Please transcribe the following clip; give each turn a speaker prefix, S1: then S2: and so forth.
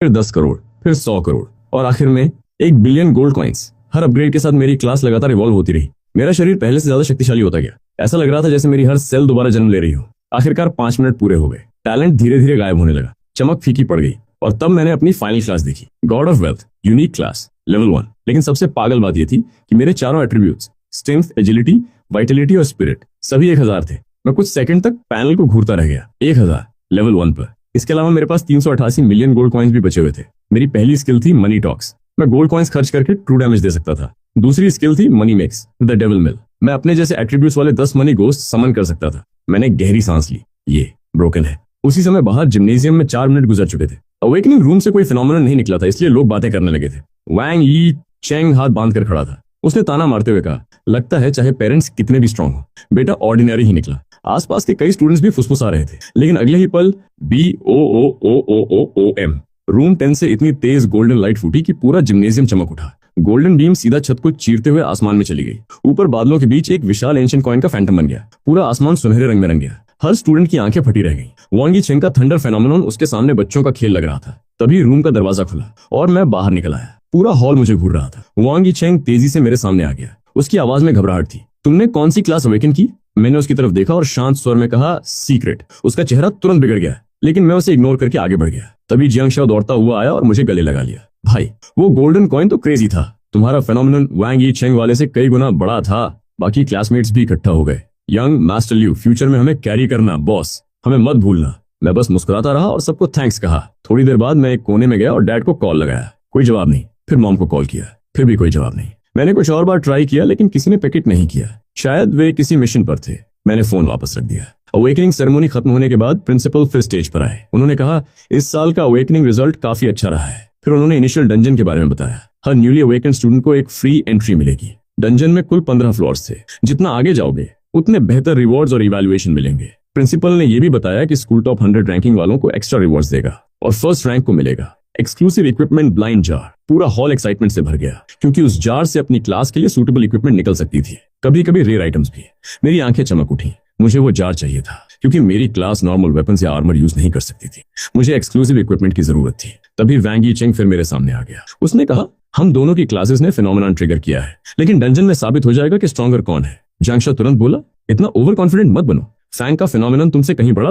S1: फिर 10 करोड़, फिर 100 करोड़ और आखिर में 1 बिलियन गोल्ड कॉइन्स। हर अपग्रेड के साथ मेरी क्लास लगातार इवॉल्व होती रही। मेरा शरीर पहले से ज्यादा शक्तिशाली होता गया। ऐसा लग रहा था जैसे मेरी हर सेल दोबारा जन्म ले रही हो। आखिरकार 5 मिनट पूरे हो गए। टैलेंट धीरे धीरे गायब होने लगा, चमक फीकी पड़ गई और तब मैंने अपनी फाइनल क्लास देखी। God of wealth, unique class, level 1। लेकिन सबसे पागल बात यह थी कि मेरे चारों एट्रीब्यूट्स, स्ट्रेंथ, एजिलिटी, वाइटलिटी और स्पिरिट, सभी 1000 थे। मैं कुछ सेकंड तक पैनल को घूरता रह गया। 1000 लेवल 1 पर। इसके अलावा मेरे पास 388 मिलियन गोल्ड कॉइन्स भी बचे हुए थे। मेरी पहली स्किल थी मनी टॉक्स। मैं गोल्ड कॉइन्स खर्च करके ट्रू डैमेज दे सकता था। दूसरी स्किल थी मनी मेक्स द डेविल मिल। मैं अपने जैसे एट्रीब्यूट्स वाले 10 मनी गोस्ट समन कर सकता था। मैंने गहरी सांस ली। ये ब्रोकन है। उसी समय बाहर जिम्नेजियम में 4 मिनट गुजर चुके थे। अवेकनिंग रूम से कोई फिनोमेनन नहीं निकला था, इसलिए लोग बातें करने लगे थे। वैंग यी चेंग हाथ बांध कर खड़ा था। उसने ताना मारते हुए कहा, लगता है चाहे पेरेंट्स कितने भी स्ट्रांग हो, बेटा ऑर्डिनरी ही निकला। आसपास के कई स्टूडेंट्स भी फुसफुसा रहे थे, लेकिन अगले ही पल BOOOOOM रूम 10 से इतनी तेज गोल्डन लाइट फूटी कि पूरा जिम्नेजियम चमक उठा। गोल्डन बीम सीधा छत को चीरते हुए आसमान में चली गई। ऊपर बादलों के बीच एक विशाल एंशिएंट कॉइन का फैंटम बन गया। पूरा आसमान सुनहरे रंग में रंग गया। हर स्टूडेंट की आंखें फटी रह गईं। वांग यीचेंग का थंडर फेनोमेनन उसके सामने बच्चों का खेल लग रहा था। तभी रूम का दरवाजा खुला और मैं बाहर निकल आया। पूरा हॉल मुझे घूर रहा था। वांग यीचेंग तेजी से मेरे सामने आ गया। उसकी आवाज में घबराहट थी। तुमने कौन सी क्लास अवेकन की? मैंने उसकी तरफ देखा और शांत स्वर में कहा, सीक्रेट। उसका चेहरा तुरंत बिगड़ गया, लेकिन मैं उसे इग्नोर करके आगे बढ़ गया। तभी जियांग शाओ दौड़ता हुआ आया और मुझे गले लगा लिया। भाई, वो गोल्डन कॉइन तो क्रेजी था। तुम्हारा फेनोमेनन वांग यीचेंग वाले से कई गुना बड़ा था। बाकी क्लासमेट्स भी इकट्ठा हो गए। यंग मास्टर लियू, फ्यूचर में हमें कैरी करना बॉस, हमें मत भूलना। मैं बस मुस्कुराता रहा और सबको थैंक्स कहा। थोड़ी देर बाद मैं एक कोने में गया और डैड को कॉल लगाया। कोई जवाब नहीं। फिर मॉम को कॉल किया, फिर भी कोई जवाब नहीं। मैंने कुछ और बार ट्राई किया, लेकिन किसी ने पिक नहीं किया। शायद वे किसी मिशन पर थे। मैंने फोन वापस रख दिया। अवेकनिंग सेरेमनी खत्म होने के बाद प्रिंसिपल फिर स्टेज पर आए। उन्होंने कहा, इस साल का अवेकनिंग रिजल्ट काफी अच्छा रहा है। फिर उन्होंने इनिशियल डंजन के बारे में बताया। हर न्यूली अवेकन स्टूडेंट को एक फ्री एंट्री मिलेगी। डंजन में कुल 15 फ्लोर्स थे। जितना आगे जाओगे उतने बेहतर रिवॉर्ड्स और इवैल्यूएशन मिलेंगे। प्रिंसिपल ने यह भी बताया कि स्कूल टॉप 100 रैंकिंग वालों को एक्स्ट्रा रिवॉर्ड्स देगा और फर्स्ट रैंक को मिलेगा एक्सक्लूसिव इक्विपमेंट ब्लाइंड जार। पूरा हॉल एक्साइटमेंट से भर गया, क्योंकि उस जार से अपनी क्लास के लिए सूटेबल इक्विपमेंट निकल सकती थी, कभी कभी रेयर आइटम्स भी। मेरी आंखें चमक उठी। मुझे वो जार चाहिए था, क्योंकि मेरी क्लास नॉर्मल वेपन्स या आर्मर यूज नहीं कर सकती थी। मुझे एक्सक्लूसिव इक्विपमेंट की जरूरत थी। तभी वैंग यीचेंग फिर मेरे सामने आ गया। उसने कहा, हम दोनों की क्लासेस ने फिनोमेनन ट्रिगर किया है, लेकिन डंजन में साबित हो जाएगा कि स्ट्रॉन्गर कौन है। जियांग शाओ तुरंत बोला, इतना ओवर कॉन्फिडेंट मत बनो। फैंग का फिनोमेनन तुमसे कहीं बड़ा